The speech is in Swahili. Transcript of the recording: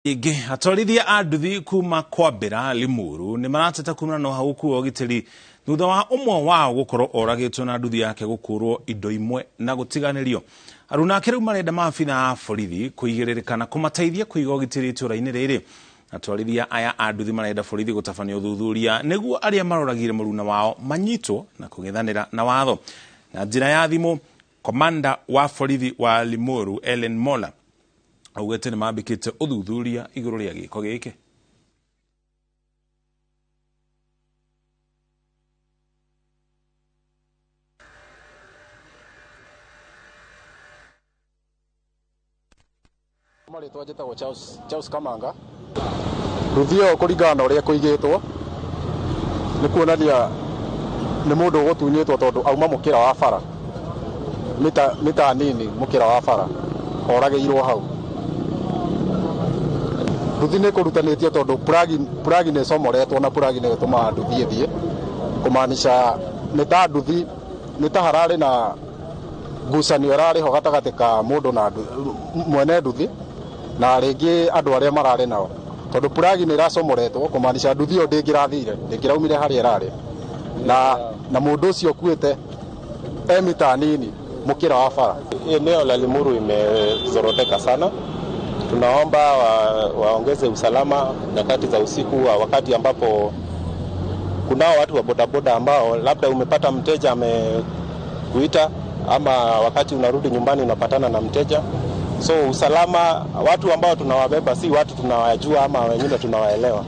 Ingi atwarithia a nduthi kuma Kwa Mbira Limuru ni marateta kumana no hau ku ũgitĩri thutha wa ũmwe wao gukorwo oragĩtwo na nduthi yake gũkũrwo indo imwe na gũtiganĩrio. Aruna rĩu marenda maabitha a borithi kũigĩrĩrĩka na kũmateithia kũiga ũgitĩri itũra-inĩ rĩrĩ. Atwarithia aya a nduthi marenda borithi gũtabania ũthuthuria nĩguo arĩa maroragire mũruna wao manyitwo na kũng'ethanĩra na watho. Na njĩra ya thimũ, komanda wa borithi wa Limuru Ellen Mola augete ni mambikite uthuthuria iguru ria giko giki. Mari twajetago Charles Kamanga ruthio kuringana na uria kuigitwo ni kuonania ni mundu gutunyitwo tondu auma mukira wa bara mita nini mukira wa bara orageirwo hau nduthi nä kå rutanätio tondå puragi nä comoretwo na puragi nä gä tå maga nduthi ĩthiĩ kũmaanisha nĩ ta nduthi nĩ ta hararĩ na ngucanio ĩrarĩ ho gatagatĩ ka mũndũ na mwene nduthi na rĩngĩ andũ arĩa mararĩ nao tondũ puragi nĩ ĩracomoretwo kũmaanisha nduthi ĩyo ndĩngĩraumire harĩa ĩrarĩ na mũndũ ũcio ũkuĩte mita nini mukira wa bara. Eneo la Limuru imezoroteka sana. Tunaomba waongeze usalama nyakati za usiku, wakati ambapo kunao watu wa bodaboda ambao labda umepata mteja amekuita ama wakati unarudi nyumbani unapatana na mteja. So usalama, watu ambao tunawabeba si watu tunawajua ama wengine tunawaelewa.